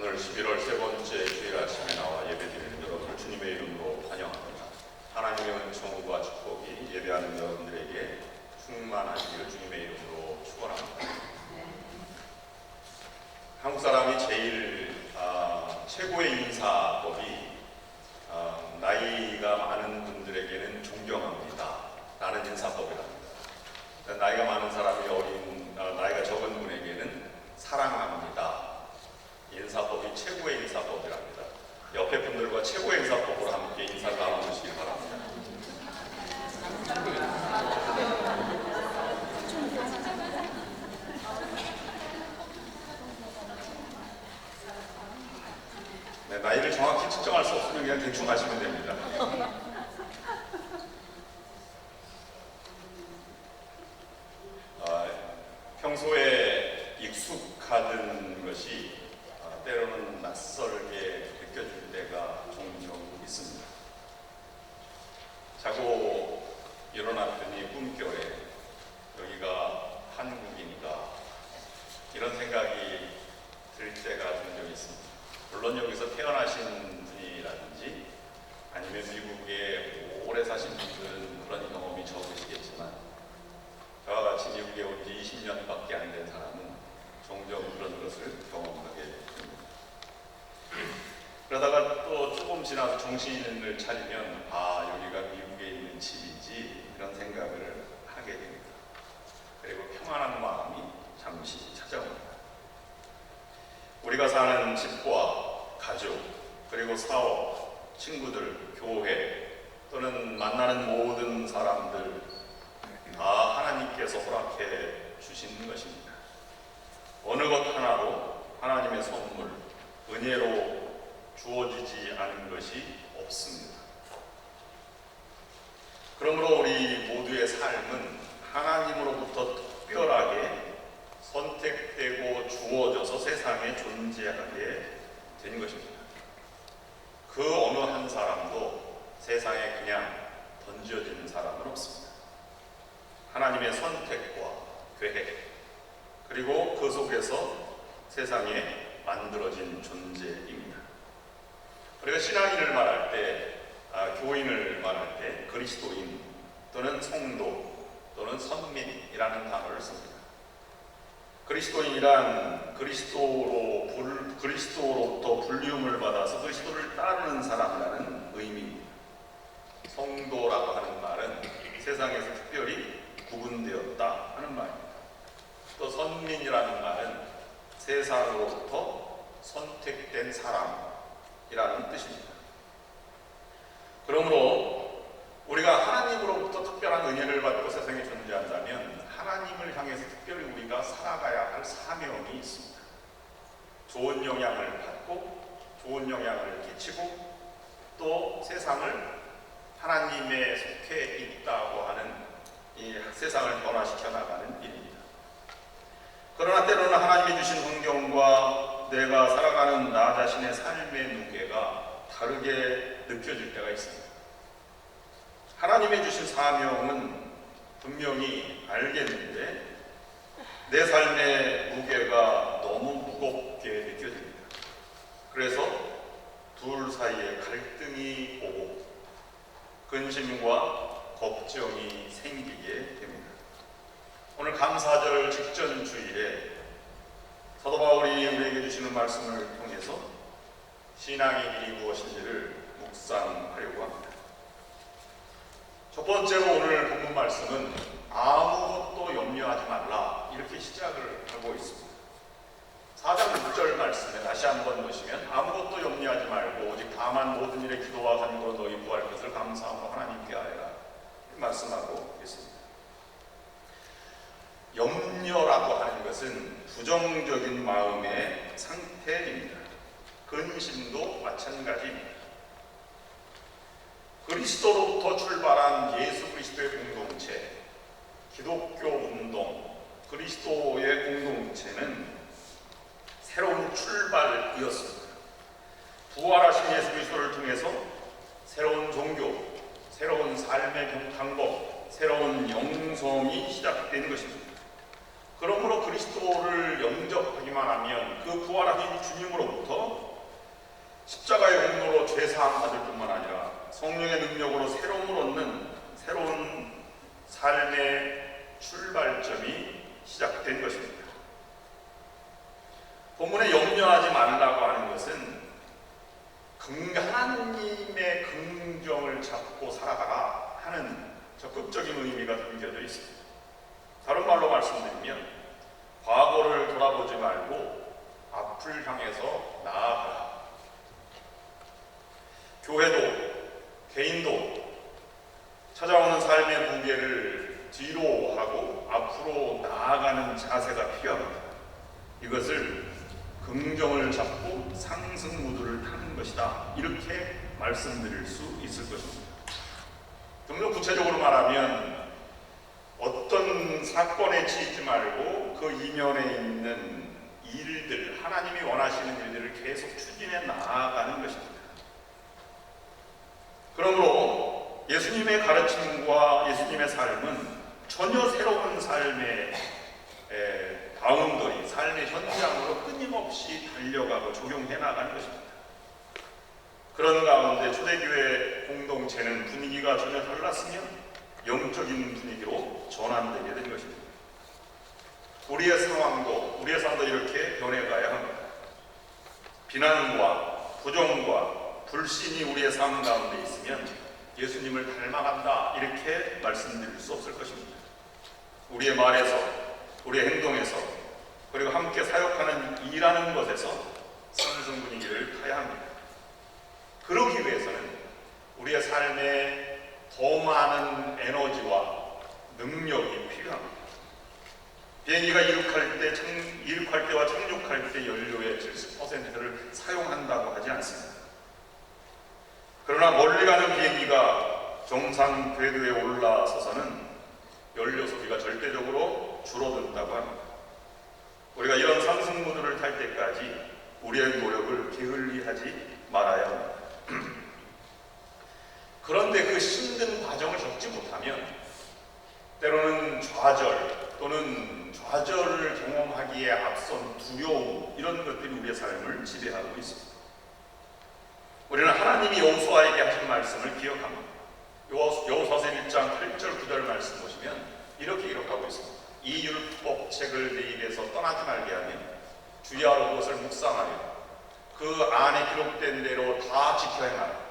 오늘 11월 세 번째 주일 아침에 나와 예배드리는 여러분을 주님의 이름으로 환영합니다. 하나님의 은총과 축복이 예배하는 여러분들에게 충만하기를 주님의 이름으로 축원합니다. 한국 사람이 제일 최고의 인사법이 나이가 많은 분들에게는 존경합니다 라는 인사법이랍니다. 나이가 많은 사람이 나이가 적은 분에게는 사랑합니다. 인사법이 최고의 인사법이랍니다. 옆에 분들과 최고의 인사법으로 함께 인사를 나눠주시기 바랍니다. 네, 나이를 정확히 측정할 수 없으면 그냥 대충 하시면 됩니다. 평소에 익숙하던 것이 때로는 낯설게 느껴질 때가 종종 있습니다. 자고 일어났더니 꿈결에 여기가 한국인이다 이런 생각이 들 때가 종종 있습니다. 물론 여기서 태어나신 분이라든지 아니면 미국에 오래 사신 분들은 그런 경험이 적으시겠지만 저와 같이 미국에 온 지 20년밖에 안 된 사람은 종종 그런 것을 경험하게 됩니다. 그러다가 또 조금 지나서 정신을 차리면 여기가 미국에 있는 집이지 이런 생각을 하게 됩니다. 그리고 평안한 마음이 잠시 찾아옵니다. 우리가 사는 집과 가족, 그리고 사업, 친구들, 교회 또는 만나는 모든 사람들 다 하나님께서 허락해 주신 것입니다. 어느 것 하나로 하나님의 선물, 은혜로 주어지지 않은 것이 없습니다. 그러므로 우리 모두의 삶은 하나님으로부터 특별하게 선택되고 주어져서 세상에 존재하게 된 것입니다. 그 어느 한 사람도 세상에 그냥 던져진 사람은 없습니다. 하나님의 선택과 계획, 그리고 그 속에서 세상에 만들어진 존재입니다. 우리가 신앙인을 말할 때, 교인을 말할 때 그리스도인 또는 성도 또는 선민이라는 단어를 씁니다. 그리스도인이란 그리스도로부터 불리움을 받아서 그리스도를 따르는 사람이라는 의미입니다. 성도라고 하는 말은 세상에서 특별히 구분되었다 하는 말입니다. 또 선민이라는 말은 세상으로부터 선택된 사람이라는 뜻입니다. 그러므로 우리가 하나님으로부터 특별한 은혜를 받고 세상에 존재한다면 하나님을 향해서 특별히 우리가 살아가야 할 사명이 있습니다. 좋은 영향을 받고 좋은 영향을 끼치고 또 세상을 하나님의 속해 있다고 하는 이 세상을 변화시켜 나가는 일입니다. 그러나 때로는 하나님이 주신 환경과 내가 살아가는 나 자신의 삶의 무게가 다르게 느껴질 때가 있습니다. 하나님이 주신 사명은 분명히 알겠는데 내 삶의 무게가 너무 무겁게 느껴집니다. 그래서 둘 사이에 갈등이 오고 근심과 걱정이 생기게 됩니다. 오늘 감사절 직전 주일에 사도 바울이 우리에게 주시는 말씀을 통해서 신앙의 길이 무엇인지를 묵상하려고 합니다. 첫 번째로 오늘 본문 말씀은 아무것도 염려하지 말라 이렇게 시작을 하고 있습니다. 4장 6절 말씀에 다시 한번 보시면 아무것도 염려하지 말고 오직 다만 모든 일에 기도와 간구로 너희 구할 것을 감사함으로 하나님께 아뢰라 말씀하고 있습니다. 염려라고 하는 것은 부정적인 마음의 상태입니다. 근심도 마찬가지입니다. 그리스도로부터 출발한 예수 그리스도의 공동체, 기독교 운동, 그리스도의 공동체는 새로운 출발이었습니다. 부활하신 예수 그리스도를 통해서 새로운 종교, 새로운 삶의 방법, 새로운 영성이 시작된 것입니다. 그러므로 그리스도를 영접하기만 하면 그 부활하신 주님으로부터 십자가의 공로로 죄사함 받을 뿐만 아니라 성령의 능력으로 새로움을 얻는 새로운 삶의 출발점이 시작된 것입니다. 본문에 염려하지 말라고 하는 것은 하나님의 긍정을 잡고 살아가라 하는 적극적인 의미가 담겨져 있습니다. 다른 말로 말씀드리면 과거를 돌아보지 말고 앞을 향해서 나아가라. 교회도 개인도 찾아오는 삶의 무게를 뒤로 하고 앞으로 나아가는 자세가 필요합니다. 이것을 긍정을 잡고 상승 무드를 타는 것이다. 이렇게 말씀드릴 수 있을 것입니다. 좀 더 구체적으로 말하면 어떤 사건에 치이지 말고 그 이면에 있는 일들, 하나님이 원하시는 일들을 계속 추진해 나아가는 것입니다. 그러므로 예수님의 가르침과 예수님의 삶은 전혀 새로운 삶의 바운더리, 삶의 현장으로 끊임없이 달려가고 적용해 나가는 것입니다. 그런 가운데 초대교회 공동체는 분위기가 전혀 달랐으면 영적인 분위기로 전환되게 된 것입니다. 우리의 상황도 이렇게 변해가야 합니다. 비난과 부정과 불신이 우리의 삶 가운데 있으면 예수님을 닮아간다 이렇게 말씀드릴 수 없을 것입니다. 우리의 말에서, 우리의 행동에서, 그리고 함께 사역하는 일하는 것에서 상승 분위기를 타야 합니다. 그러기 위해서는 우리의 삶에 더 많은 에너지와 능력이 필요합니다. 비행기가 이륙할 때와 착륙할 때 연료의 70%를 사용한다고 하지 않습니다. 그러나 멀리 가는 비행기가 정상 궤도에 올라서서는 연료 소비가 절대적으로 줄어든다고 합니다. 우리가 이런 상승 모드를 탈 때까지 우리의 노력을 게을리하지 말아야 합니다. 그런데 그 힘든 과정을 겪지 못하면 때로는 좌절 또는 좌절을 경험하기에 앞선 두려움, 이런 것들이 우리의 삶을 지배하고 있습니다. 우리는 하나님이 여호수아에게 하신 말씀을 기억합니다. 여호수아서 1장 8절 9절 말씀 보시면 이렇게 기록하고 있습니다. 이 율법책을 내 입에서 떠나지 말게 하며 주야로 그것을 묵상하여 그 안에 기록된 대로 다 지켜 행하라.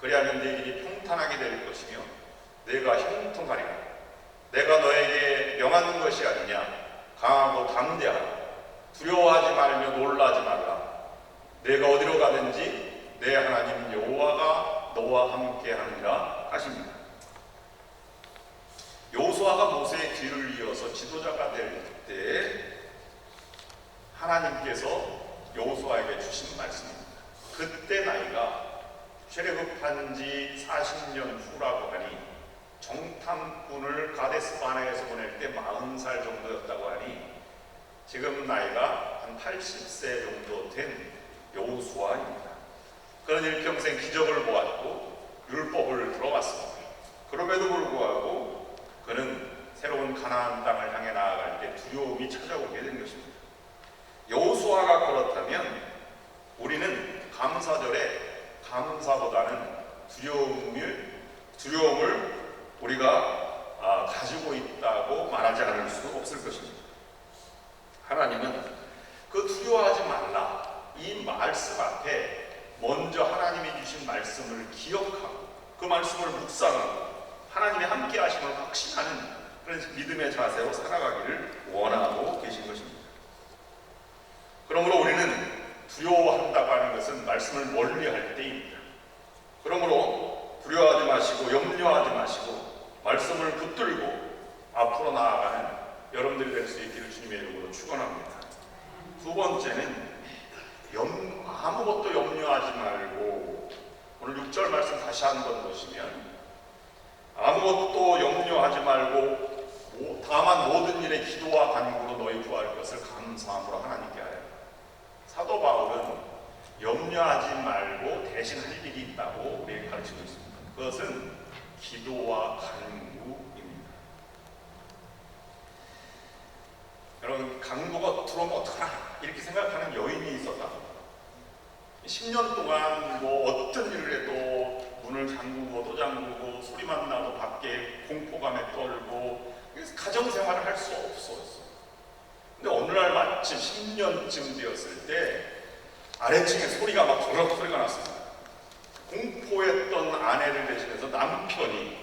그리하면 내 길이 평탄하게 될 것이며 내가 형통하리라. 내가 너에게 명한 것이 아니냐. 강하고 담대하라. 두려워하지 말며 놀라지 말라. 내가 어디로 가든지 내 하나님 여호와가 너와 함께 하느니라 하십니다. 여호수아가 모세의 뒤를 이어서 지도자가 될 때 하나님께서 여호수아에게 주신 말씀입니다. 그때 나이가 출애굽한 지 40년 후라고 하니 정탐꾼을 가데스 바네에서 보낼 때 40살 정도였다고 하니 지금 나이가 한 80세 정도 된 여호수아입니다. 그런 일평생 기적을 보았고 율법을 들어왔습니다. 그럼에도 불구하고 그는 새로운 가나안 땅을 향해 나아갈 때 두려움이 찾아오게 된 것입니다. 여호수아가 그렇다면 우리는 감사절에 감사보다는 두려움을 우리가 가지고 있다고 말하지 않을 수 없을 것입니다. 하나님은 그 두려워하지 말라 이 말씀 앞에 먼저 하나님이 주신 말씀을 기억하고 그 말씀을 묵상하고 하나님이 함께 하심을 확신하는 그런 믿음의 자세로 살아가기를 원하고 계신 것입니다. 그러므로 우리는 두려워한다고 하는 것은 말씀을 멀리할 때입니다. 그러므로 두려워하지 마시고 염려하지 마시고 말씀을 붙들고 앞으로 나아가는 여러분들이 될 수 있기를 주님의 이름으로 축원합니다. 두 번째는 아무것도 염려하지 말고, 오늘 6절 말씀 다시 한번 보시면 아무것도 염려하지 말고 다만 모든 일에 기도와 간구로 너희 구할 것을 감사함으로 하나님께 하여. 사도 바울은 염려하지 말고 대신 할 일이 있다고 우리에게 가르치고 있습니다. 그것은 기도와 간구입니다. 여러분, 강도가 들어오면 어떡하나 이렇게 생각하는 여인이 있었다. 10년 동안 뭐 어떤 일을 해도 문을 잠그고 또 잠그고 소리만 나도 밖에 공포감에 떨고 가정생활을 할 수 없었어. 근데 어느 날 마침 10년쯤 되었을 때 아래층에 소리가 막 버럭 소리가 났습니다. 공포했던 아내를 대신해서 남편이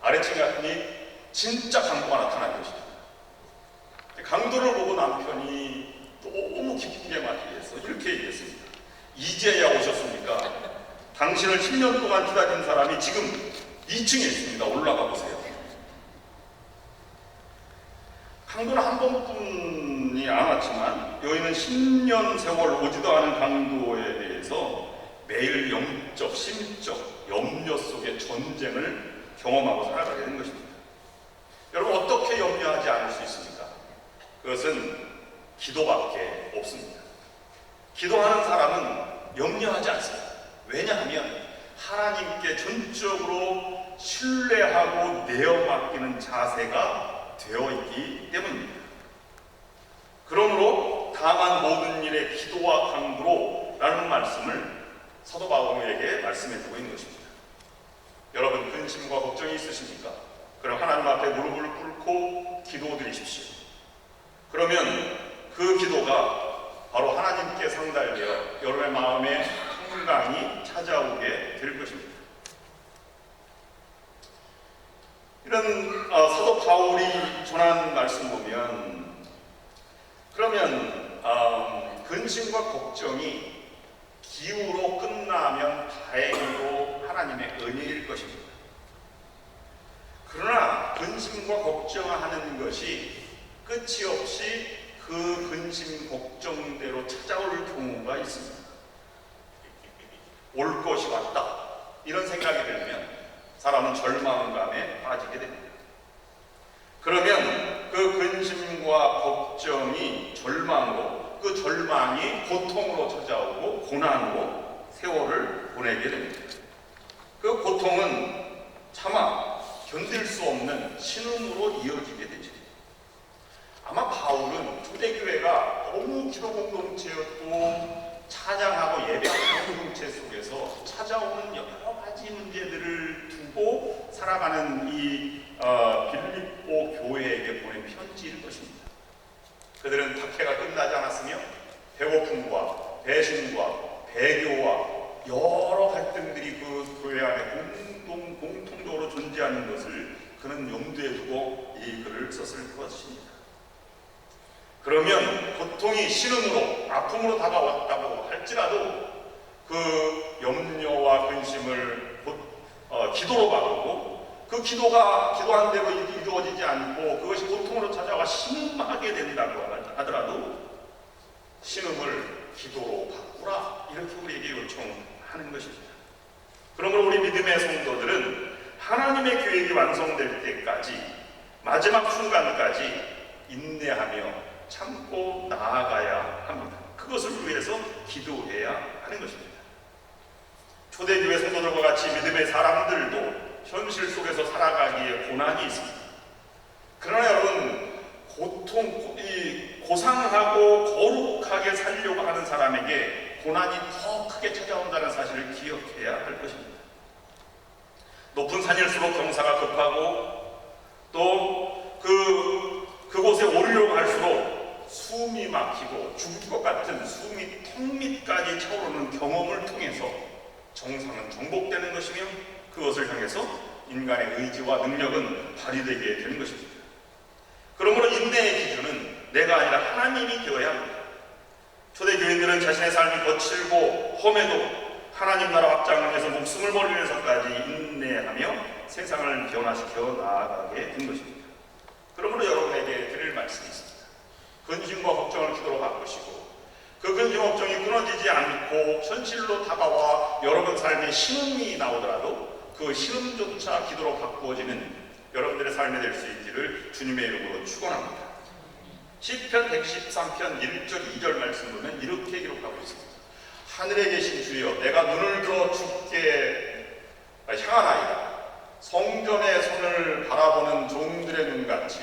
아래층에 갔더니 진짜 강도가 나타난 것입니다. 강도를 보고 남편이 너무 기쁘게 맞이해서 이렇게 얘기했습니다. 이제야 오셨습니까? 당신을 10년 동안 기다린 사람이 지금 2층에 있습니다. 올라가 보세요. 강도는 한 번뿐이 안 왔지만 여인은 10년 세월 오지도 않은 강도에 대해서 매일 영적, 심적, 염려 속의 전쟁을 경험하고 살아가게 된 것입니다. 여러분 어떻게 염려하지 않을 수 있습니까? 그것은 기도밖에 없습니다. 기도하는 사람은 염려하지 않습니다. 왜냐하면 하나님께 전적으로 신뢰하고 내어맡기는 자세가 되어 있기 때문입니다. 그러므로 다만 모든 일에 기도와 간구로 라는 말씀을 사도 바울에게 말씀해주고 있는 것입니다. 여러분 근심과 걱정이 있으십니까? 그럼 하나님 앞에 무릎을 꿇고 기도드리십시오. 그러면 그 기도가 바로 하나님께 상달되어 여러분의 마음에 평강이 찾아오게 될 것입니다. 이런 사도 바울이 전한 말씀 보면 그러면 근심과 걱정이 기우로 끝나면 다행히도 하나님의 은혜일 것입니다. 그러나 근심과 걱정하는 것이 끝이 없이 그 근심 걱정대로 찾아올 경우가 있습니다. 올 것이 왔다 이런 생각이 들면 사람은 절망감에 빠지게 됩니다. 그러면 그 근심과 걱정이 절망으로, 그 절망이 고통으로 찾아오고 고난으로 세월을 보내게 됩니다. 그 고통은 차마 견딜 수 없는 신음으로 이어지게 되죠. 아마 바울은 초대교회가 너무 기도 공동체였고 찬양하고 예배하는 공동체 속에서 찾아오는 여러 가지 문제들을 두고 살아가는 이 빌립보 교회에게 보낸 편지일 것입니다. 그들은 박해가 끝나지 않았으며 배고픔과 배신과 배교와 여러 갈등들이 그 교회 안에 공통적으로 존재하는 것을 그는 염두에 두고 이 글을 썼을 것입니다. 그러면 고통이 신음으로 아픔으로 다가왔다고 할지라도 그 염려와 근심을 기도로 바꾸고 그 기도가 기도한 대로 이루어지지 않고 그것이 고통으로 찾아와 신음하게 된다고 하더라도 신음을 기도로 바꾸라 이렇게 우리에게 요청하는 것입니다. 그러므로 우리 믿음의 성도들은 하나님의 계획이 완성될 때까지 마지막 순간까지 인내하며 참고 나아가야 합니다. 그것을 위해서 기도해야 하는 것입니다. 초대교회 성도들과 같이 믿음의 사람들도 현실 속에서 살아가기에 고난이 있습니다. 그러나 여러분 고상하고 거룩하게 살려고 하는 사람에게 고난이 더 크게 찾아온다는 사실을 기억해야 할 것입니다. 높은 산일수록 경사가 급하고 또 그곳에 오르려고 할수록 숨이 막히고 죽을 것 같은 숨이 턱 밑까지 차오르는 경험을 통해서 정상은 정복되는 것이며 그것을 향해서 인간의 의지와 능력은 발휘되게 되는 것입니다. 그러므로 인내의 기준은 내가 아니라 하나님이 되어야 합니다. 초대교인들은 자신의 삶이 거칠고 험해도 하나님 나라 확장을 위해서 목숨을 버리면서까지 인내하며 세상을 변화시켜 나아가게 된 것입니다. 그러므로 여러분에게 드릴 말씀이 있습니다. 근심과 걱정을 기도로 바꾸시고 그 근심 걱정이 끊어지지 않고 현실로 다가와 여러분 삶에 신음이 나오더라도 그 신음조차 기도로 바꾸어지는 여러분들의 삶이 될 수 있기를 주님의 이름으로 축원합니다. 시편 113편 1절 2절 말씀 보면 이렇게 기록하고 있습니다. 하늘에 계신 주여 내가 눈을 들어 주께 향하나이다. 성전의 손을 바라보는 종들의 눈같이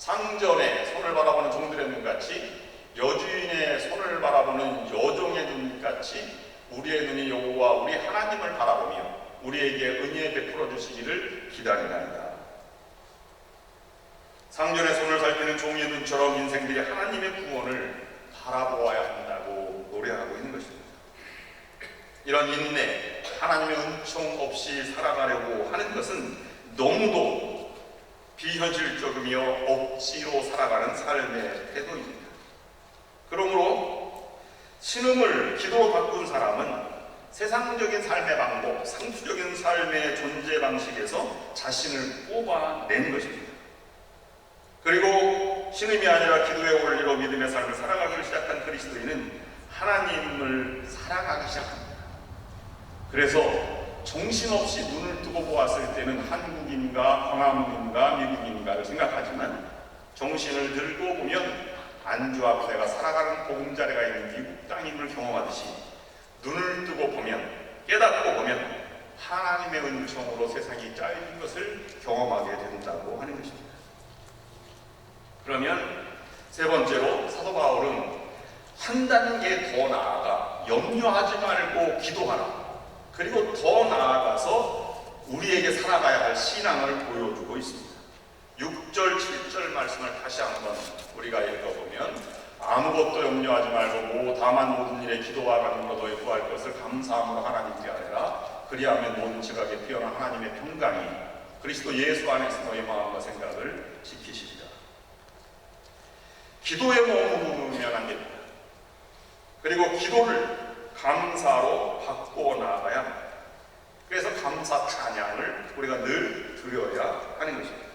상전의 손을 바라보는 종들의 눈같이 여주인의 손을 바라보는 여종의 눈같이 우리의 눈이 여호와 우리 하나님을 바라보며 우리에게 은혜 베풀어 주시기를 기다리나이다. 상전의 손을 살피는 종의 눈처럼 인생들이 하나님의 구원을 바라보아야 한다고 노래하고 있는 것입니다. 이런 인내, 하나님의 은총 없이 살아가려고 하는 것은 너무도 비현실적이며 억지로 살아가는 삶의 태도입니다. 그러므로 신음을 기도로 바꾼 사람은 세상적인 삶의 방법, 상투적인 삶의 존재 방식에서 자신을 뽑아낸 것입니다. 그리고 신음이 아니라 기도의 원리로 믿음의 삶을 살아가기 시작한 그리스도인은 하나님을 살아가기 시작합니다. 그래서 정신없이 눈을 뜨고 보았을 때는 한국인가 광화문인가 미국인가를 생각하지만 정신을 들고 보면 안주 앞에 내가 살아가는 보금자리가 있는 미국 땅임을 경험하듯이 눈을 뜨고 보면, 깨닫고 보면 하나님의 은총으로 세상이 짜여진 것을 경험하게 된다고 하는 것입니다. 그러면 세 번째로 사도 바울은 한 단계 더 나아가 염려하지 말고 기도하라, 그리고 더 나아가서 우리에게 살아가야 할 신앙을 보여주고 있습니다. 6절, 7절 말씀을 다시 한번 우리가 읽어보면 아무것도 염려하지 말고 다만 모든 일에 기도와 간구로 너희 구할 것을 감사함으로 하나님께 아뢰라. 그리하면 모든 지각에 피어난 하나님의 평강이 그리스도 예수 안에서 너희 마음과 생각을 지키시리라. 기도에 머무르면 안 됩니다. 그리고 기도를 감사로 바꿔 나가야 합니다. 그래서 감사 찬양을 우리가 늘 드려야 하는 것입니다.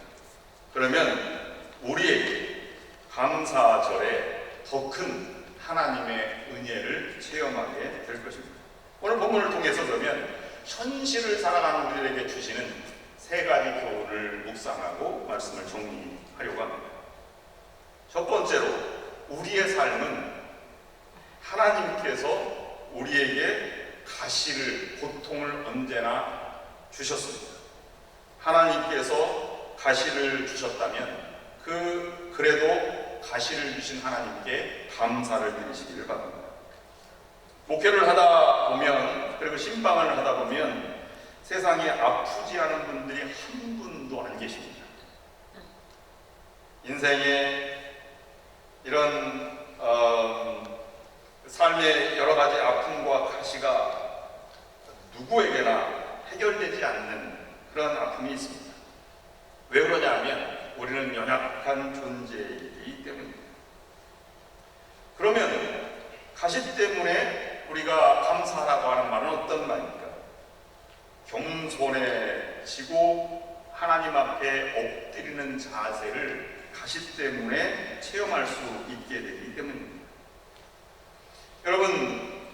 그러면 우리에게 감사절에 더 큰 하나님의 은혜를 체험하게 될 것입니다. 오늘 본문을 통해서 그러면 현실을 살아가는 우리에게 주시는 세 가지 교훈을 묵상하고 말씀을 정리하려고 합니다. 첫 번째로, 우리의 삶은 하나님께서 우리에게 가시를, 고통을 언제나 주셨습니다. 하나님께서 가시를 주셨다면 그래도 가시를 주신 하나님께 감사를 드리시기를 바랍니다. 목회를 하다 보면, 그리고 신방을 하다 보면 세상에 아프지 않은 분들이 한 분도 안 계십니다. 인생에 이런 삶의 여러 가지 아픔과 가시가 누구에게나 해결되지 않는 그런 아픔이 있습니다. 왜 그러냐면 우리는 연약한 존재이기 때문입니다. 그러면 가시 때문에 우리가 감사하라고 하는 말은 어떤 말입니까? 겸손해지고 하나님 앞에 엎드리는 자세를 가시 때문에 체험할 수 있게 되기 때문입니다. 여러분,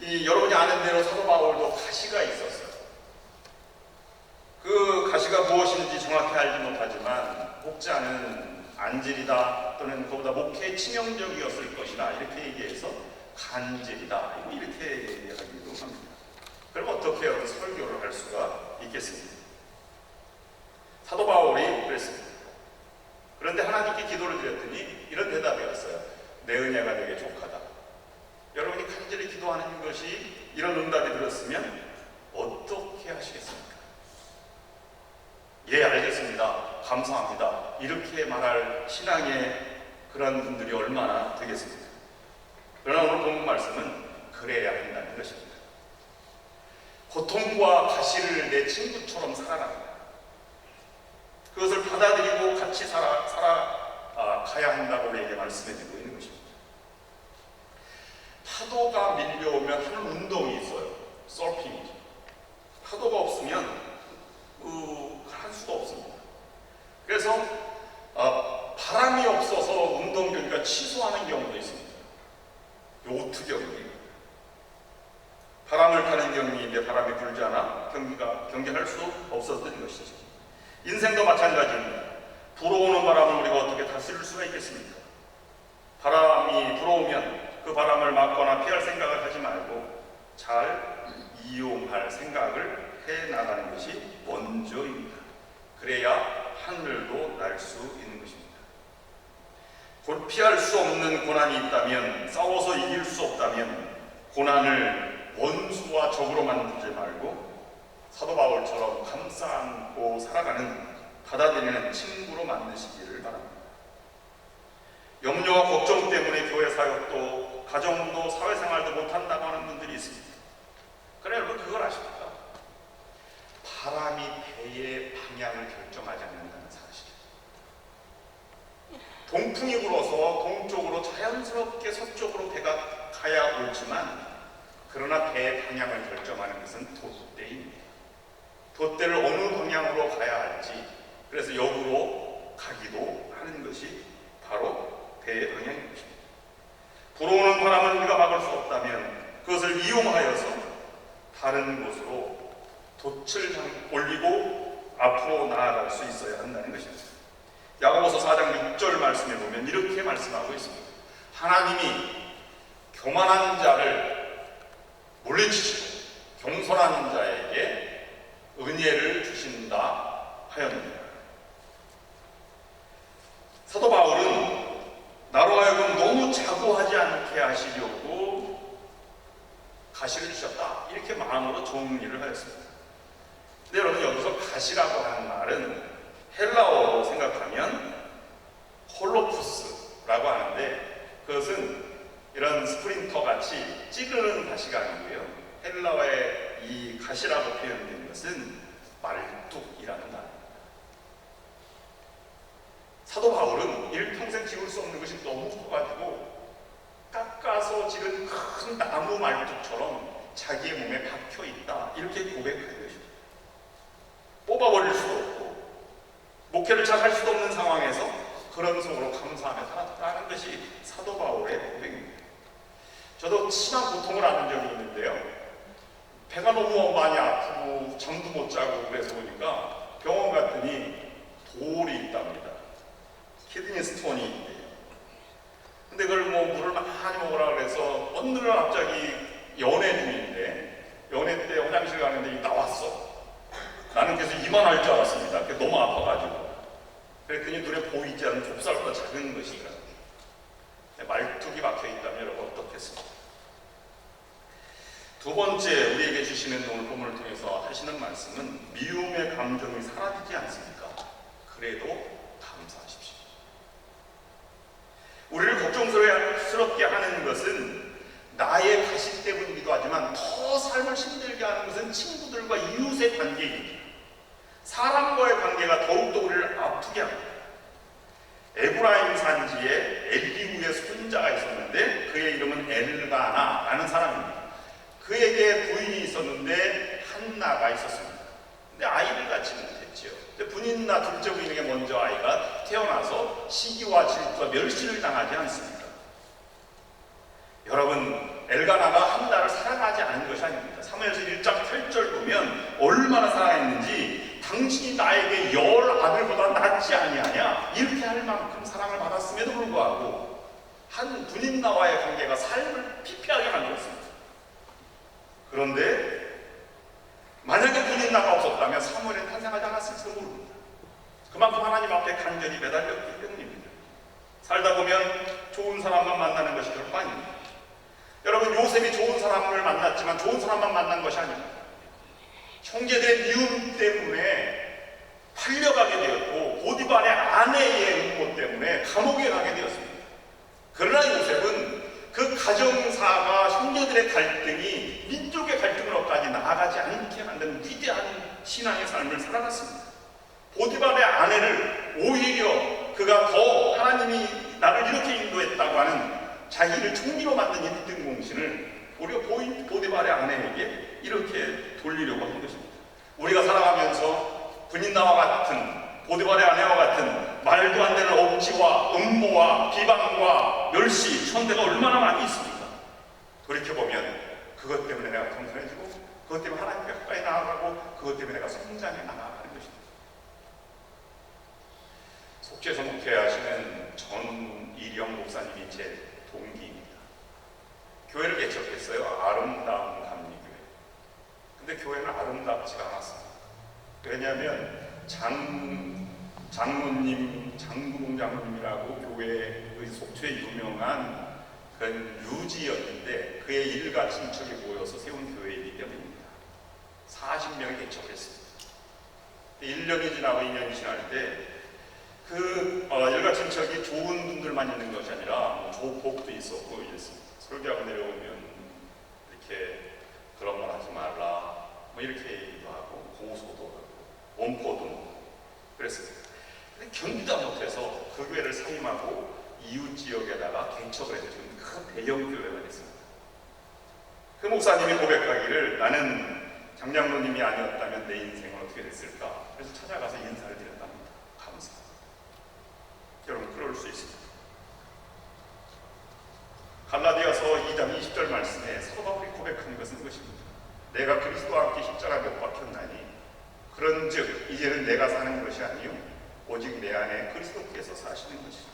여러분이 아는 대로 사도 바울도 가시가 있었어요. 그 가시가 무엇인지 정확히 알지 못하지만 혹자는 안질이다, 또는 그보다 목회에 치명적이었을 것이다, 이렇게 얘기해서 간질이다, 이렇게 얘기하기도 합니다. 그럼 어떻게 설교를 할 수가 있겠습니까? 사도 바울이 그랬습니다. 그런데 하나님께 기도를 드렸더니 이런 대답이 왔어요. 내 은혜가 내게 족하다. 여러분이 간절히 기도하는 것이 이런 응답이 들었으면 어떻게 하시겠습니까? 예, 알겠습니다, 감사합니다, 이렇게 말할 신앙의 그런 분들이 얼마나 되겠습니까? 그러나 오늘 본문 말씀은 그래야 한다는 것입니다. 고통과 가시를 내 친구처럼 살아갑니다. 그것을 받아들이고 같이 가야 한다고 우리에게 말씀해주고 있는 것입니다. 파도가 밀려오면 하는 운동이 있어요. 서핑이죠. 파도가 없으면 할 수가 없습니다. 그래서 바람이 없어서 운동 경기가 취소하는 경우도 있습니다. 요트 경기, 바람을 타는 경기인데 바람이 불지 않아 경기할 수 없었던 것이죠. 인생도 마찬가지입니다. 불어오는 바람을 우리가 어떻게 다스릴 수가 있겠습니까? 바람이 불어오면 그 바람을 막거나 피할 생각을 하지 말고 잘 이용할 생각을 해 나가는 것이 먼저입니다. 그래야 하늘도 날 수 있는 것입니다. 피할 수 없는 고난이 있다면, 싸워서 이길 수 없다면 고난을 원수와 적으로 만들지 말고 사도 바울처럼 감싸 안고 살아가는, 받아들이는 친구로 만드시기를 바랍니다. 염려와 걱정 때문에 교회 사역도 가정도 사회생활도 못한다고 하는 분들이 있습니다. 그래, 여러분 그걸 아십니까? 바람이 배의 방향을 결정하지 않는다는 사실이에요. 동풍이 불어서 동쪽으로 자연스럽게 서쪽으로 배가 가야 옳지만, 그러나 배의 방향을 결정하는 것은 돛대입니다. 돛대를 어느 방향으로 가야 할지, 그래서 역으로 가기도 하는 것이 바로 배의 방향인 것입니다. 불어오는 바람을 우리가 막을 수 없다면 그것을 이용하여서 다른 곳으로 돛을 올리고 앞으로 나아갈 수 있어야 한다는 것입니다. 야고보서 4장 6절 말씀에 보면 이렇게 말씀하고 있습니다. 하나님이 교만한 자를 물리치시고 겸손한 자에게 은혜를 주신다 하였느니라. 사도 바울은 나로 하여금 너무 자고하지 않게 하시려고 가시를 주셨다, 이렇게 마음으로 정리를 하였습니다. 근데 여러분, 여기서 가시라고 하는 말은 헬라어로 생각하면 홀로푸스라고 하는데, 그것은 이런 스프린터 같이 찌르는 가시가 아니고요, 헬라어의 이 가시라고 표현된 것은 말뚝이라는 말입니다. 사도 바울은 일평생 지울 수 없는 것이 너무 커가지고 깎아서 지금 큰 나무 말뚝처럼 자기의 몸에 박혀 있다, 이렇게 고백한 것입니다. 뽑아버릴 수도 없고 목회를 잘 할 수도 없는 상황에서 그런 속으로 감사하며 살았다는 것이 사도 바울의 고백입니다. 저도 심한 고통을 앓은 적이 있는데요, 배가 너무 많이 아프고 잠도 못 자고 그래서 보니까 병원 갔더니 돌이 있답니다. 키드니 스톤이 있대요. 근데 그걸 물을 많이 먹으라 그래서 어느 날 갑자기 연애 중인데, 연애 때 화장실 가는데 나왔어. 나는 계속 이만할 줄 알았습니다. 너무 아파가지고. 그랬더니 눈에 보이지 않는 좁쌀보다 작은 것이라. 말뚝이 박혀있다면 여러분 어떻겠습니까? 두 번째, 우리에게 주시는 오늘 본문을 통해서 하시는 말씀은 미움의 감정이 사라지지 않습니까? 그래도 감사하십시오. 우리를 걱정스럽게 하는 것은 나의 가시 때문이기도 하지만, 더 삶을 힘들게 하는 것은 친구들과 이웃의 관계입니다. 사람과의 관계가 더욱더 우리를 아프게 합니다. 에브라임 산지에 엘리후의 손자가 있었는데 그의 이름은 엘가나라는 사람입니다. 그에게 부인이 있었는데 한나가 있었습니다. 근데 아이를 갖지 못했지요. 부인나 둘째 부인에게 먼저 아이가 태어나서 시기와 질투와 멸시를 당하지 않습니다. 여러분, 엘가나가 한나를 사랑하지 않은 것이 아닙니다. 사무엘서 1장 8절 보면 얼마나 사랑했는지, 당신이 나에게 10 아들보다 낫지 아니하냐, 이렇게 할 만큼 사랑을 받았음에도 불구하고 한 분인나와의 관계가 삶을 피폐하게 만들었습니다. 그런데 만약에 분인나가 없었다면 사무엘은 탄생하지 않았을지도 모릅니다. 그만큼 하나님 앞에 간절히 매달렸기 때문입니다. 살다 보면 좋은 사람만 만나는 것이 결코 아닙니다. 여러분, 요셉이 좋은 사람을 만났지만 좋은 사람만 만난 것이 아닙니다. 형제들의 미움 때문에 팔려가게 되었고, 보디발의 아내의 음모 때문에 감옥에 가게 되었습니다. 그러나 요셉은 그 가정사가, 형제들의 갈등이 민족의 갈등으로까지 나아가지 않게 만드는 위대한 신앙의 삶을 살아갔습니다. 보디발의 아내를 오히려 그가 더 하나님이 나를 이렇게 인도했다고 하는 자기를 총리로 만든 1등 공신을 오히려 보디발의 아내에게 이렇게 돌리려고 하는 것입니다. 우리가 살아가면서 분인나와 같은, 보디발의 아내와 같은 말도 안 되는 억지와 음모와 비방과 멸시, 천대가 얼마나 많이 있습니까? 돌이켜보면 그것 때문에 내가 겸손해지고, 그것 때문에 하나님께 가까이 나아가고, 그것 때문에 내가 성장해 나아가는 것입니다. 속죄서 목회하시는 전일영 목사님이 제 동기입니다. 교회를 개척했어요. 아름다운 감리교회. 근데 교회는 아름답지가 않았습니다. 왜냐하면 장로님, 장구봉 장로님이라고 교회 교회의 속초에 유명한 그런 유지였는데 그의 일가 친척이 모여서 세운 교회이기 때문입니다. 40명이 개척을 했습니다. 1년이 지나고 2년이 지날 때 그 일가 친척이 좋은 분들만 있는 것이 아니라 조폭도 있었고 이랬습니다. 설교하고 내려오면 이렇게 그런 말 하지 말라 뭐 이렇게 얘기도 하고 고소도 하고 원포도 먹고 그랬습니다. 근데 견디다 못해서 그 교회를 사임하고 이웃 지역에다가 개척을 해서 지금 큰 대형 교회가 됐습니다. 그 목사님이 고백하기를 나는 장장로님이 아니었다면 내 인생은 어떻게 됐을까? 그래서 찾아가서 인사를 드렸답니다. 감사. 여러분 그럴 수 있습니다. 갈라디아서 2장 20절 말씀에 사도 바울이 고백하는 것은 이것입니다. 내가 그리스도와 함께 십자가에 못 박혔나니 그런즉 이제는 내가 사는 것이 아니요 오직 내 안에 그리스도께서 사시는 것이다.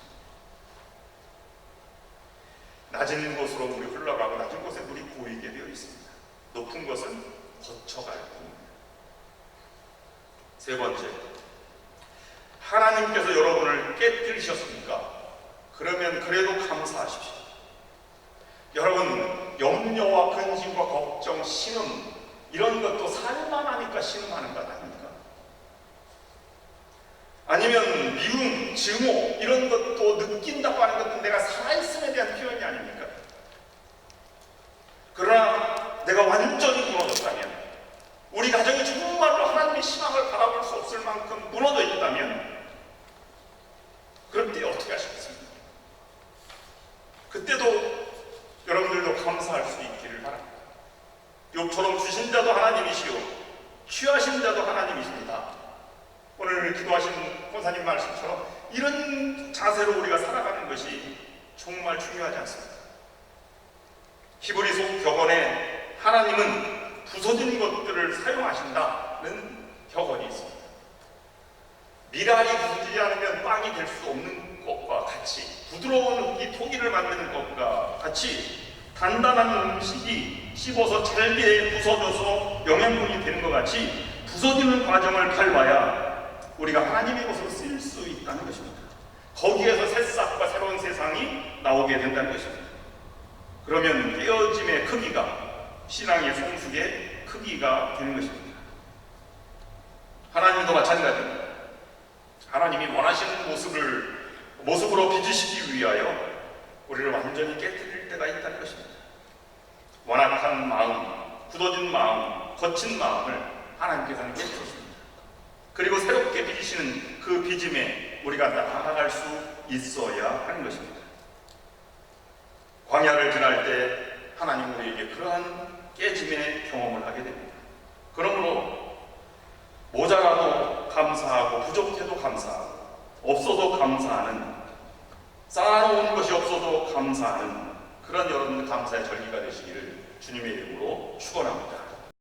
낮은 곳으로 물이 흘러가고 낮은 곳에 물이 고이게 되어 있습니다. 높은 것은 거쳐갈 뿐입니다. 세 번째, 하나님께서 여러분을 깨뜨리셨습니까? 그러면 그래도 감사하십시오. 여러분, 염려와 근심과 걱정, 신음 이런 것도 살만하니까 신음하는 것 아닙니까? 아니면 미움, 증오 이런 것도 느낀다고 하는 것도 내가 살아있음에 대한 표현이 아닙니까? 그러나 내가 완전히 무너졌다면, 우리 가정이 정말로 하나님의 희망을 바라볼 수 없을 만큼 무너져 있다면 그럴 때 어떻게 하시겠습니까? 그때도 여러분들도 감사할 수 있기를 바랍니다. 욥처럼 주신 자도 하나님이시오 취하신 자도 하나님이십니다. 오늘 기도하신 권사님 말씀처럼 이런 자세로 우리가 살아가는 것이 정말 중요하지 않습니까? 히브리서 격언에 하나님은 부서진 것들을 사용하신다는 격언이 있습니다. 미랄이 부서지지 않으면 빵이 될 수 없는 것과 같이, 부드러운 이 토기를 만드는 것과 같이 단단한 음식이 씹어서 잘게 부서져서 영양분이 되는 것 같이 부서지는 과정을 밟아야 우리가 하나님의 것으로 쓰일 수 있다는 것입니다. 거기에서 새싹과 새로운 세상이 나오게 된다는 것입니다. 그러면 깨어짐의 크기가 신앙의 성숙의 크기가 되는 것입니다. 하나님도 마찬가지입니다. 하나님이 원하시는 모습으로 빚으시기 위하여 우리를 완전히 깨뜨릴 때가 있다는 것입니다. 완악한 마음, 굳어진 마음, 거친 마음을 하나님께서는 깨뜨리십니다. 그리고 새롭게 빚으시는 그 빚음에 우리가 나아갈 수 있어야 하는 것입니다. 광야를 지날 때 하나님 우리에게 그러한 깨짐의 경험을 하게 됩니다. 그러므로 모자라도 감사하고 부족해도 감사하고 없어도 감사하는, 쌓아놓은 것이 없어도 감사하는 그런 여러분들 감사의 절기가 되시기를 주님의 이름으로 축원합니다.